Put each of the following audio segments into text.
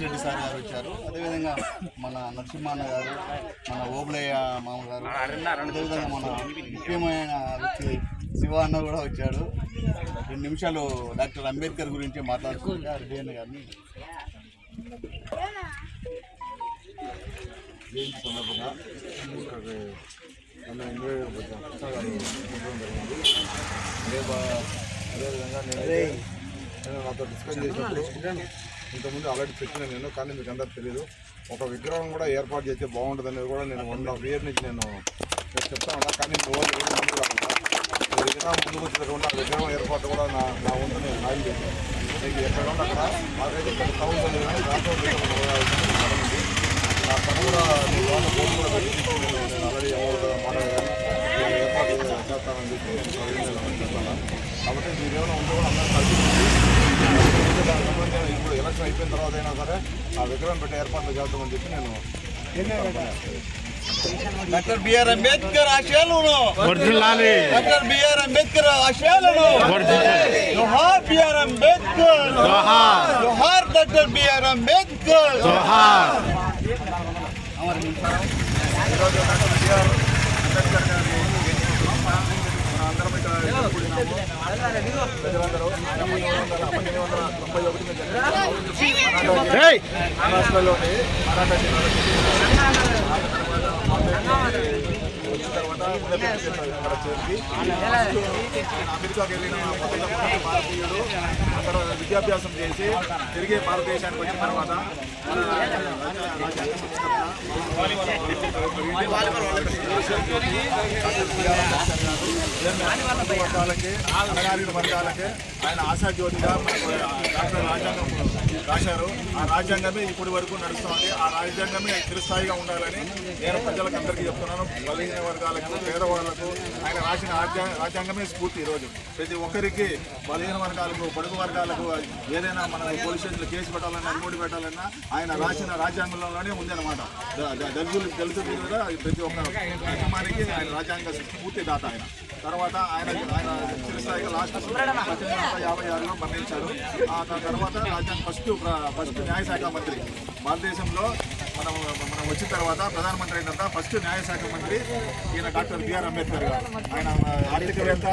Reddy sir గారు వచ్చారు. అదేవిధంగా మన నరసింహన్న గారు, మన ఓబులయ్య మామ గారు, అదేవిధంగా మన ముఖ్యమైన వ్యక్తి శివ అన్న కూడా వచ్చాడు. 2 నిమిషాలు డాక్టర్ అంబేద్కర్ గురించి మాట్లాడుకుంటే రెడ్డి అన్న గారిని జయంతి సందర్భంగా అదేవిధంగా నేను నాతో డిస్కస్ చేసినప్పుడు ఇంతకుముందు ఆల్రెడీ చెప్పిన నేను, కానీ మీకు అందరూ తెలియదు. ఒక విగ్రహం కూడా ఏర్పాటు చేస్తే బాగుంటుంది అనేది కూడా నేను 1.5 years నుంచి నేను చెప్తా ఉన్నా. కానీ ముందు కాకుండా విగ్రహం ముందుకు వచ్చినటువంటి ఆ విగ్రహం ఏర్పాటు కూడా నా వంతు నేను సాయం చేశాను. మీకు ఎక్కడ ఉంటే అక్కడ ఆల్రెడీ టౌన్ నా పని కూడా నేను వాళ్ళ బోర్డు కూడా పెట్టి నేను ఆల్రెడీ మాట్లాడాను, ఏర్పాటు చేస్తానని చెప్పి నేను చెప్తాను. కాబట్టి మీరేమైనా ఉంటే కూడా అందరూ కలిసి ఇప్పుడు ఎలక్షన్ అయిపోయిన తర్వాత అయినా సరే ఆ విగ్రహం పెట్టి ఏర్పాట్లు చేద్దామని చెప్పి నేను డాక్టర్ బిఆర్ అంబేద్కర్ ఆశయాలను డాక్టర్ బిఆర్ అంబేద్కర్ ఆశయాలను జోహార్ బిఆర్ అంబేద్కర్, జోహార్ డాక్టర్ బిఆర్ అంబేద్కర్. ఈరోజు డాక్టర్ బిఆర్ అంబేద్కర్ గారి అందరం ఇక్కడ కూడినాము. ప్రజలందరూ 1891 మహారాష్ట్రలోని మరాఠా జిల్లాలో వచ్చిన తర్వాత ఇక్కడ చేసి అమెరికాకి వెళ్ళిన మొట్టమొదటి భారతీయుడు. అక్కడ విద్యాభ్యాసం చేసి తిరిగి భారతదేశానికి వచ్చిన తర్వాత వర్గాలకి అణగారిన వర్గాలకి ఆయన ఆశాజ్యోతిగా డాక్టర్ రాజ్యాంగం రాశారు. ఆ రాజ్యాంగమే ఇప్పటి వరకు నడుస్తుంది. ఆ రాజ్యాంగమే చిరస్థాయిగా ఉండాలని నేను ప్రజలకు అందరికీ చెప్తున్నాను. బలహీన వర్గాలకు, పేదవాళ్లకు ఆయన రాసిన రాజ్యాంగమే స్ఫూర్తి. ఈరోజు ప్రతి ఒక్కరికి, బలహీన వర్గాలకు, పొడుగు వర్గాలకు ఏదైనా మన పోలీస్ స్టేషన్లో కేసు పెట్టాలన్నా, రిమోట్ పెట్టాలన్నా ఆయన రాసిన రాజ్యాంగంలోనే ఉందన్నమాట. దళితులు కూడా ప్రతి ఒక్క కుటుంబానికి ఆయన రాజ్యాంగ స్ఫూర్తి దాత ఆయన. తర్వాత ఆయన చిరస్థాయిగా లాస్ట్ 1956లో మరణించారు. ఆ తర్వాత రాజ్యాంగ ఫస్ట్ న్యాయశాఖ మంత్రి భారతదేశంలో మనం వచ్చిన తర్వాత ప్రధానమంత్రి అయిన తర్వాత ఫస్ట్ న్యాయశాఖ మంత్రి ఈయన డాక్టర్ బిఆర్ అంబేద్కర్ గారు. ఆయన ఆర్థికవేత్త,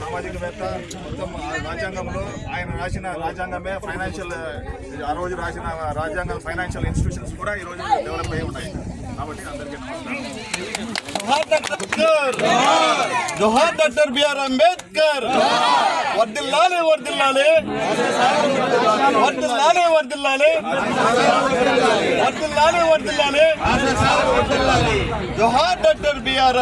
సామాజికవేత్త. మొత్తం రాజ్యాంగంలో ఆయన రాసిన రాజ్యాంగమే ఫైనాన్షియల్, ఆ రోజు రాసిన రాజ్యాంగం ఫైనాన్షియల్ ఇన్స్టిట్యూషన్స్ కూడా ఈరోజు డెవలప్ అయి ఉన్నాయి. కాబట్టి అందరికీ జోహార్ డాక్టర్ బిఆర్ అంబేద్కర్. వర్ధిల్లాలి, వర్ధిల్లాలి, వర్ధిల్లాలి, వర్ధిల్లాలి, వర్ధిల్లాలి, వర్ధిల్లాలి. జోహార్ డాక్టర్ బిఆర్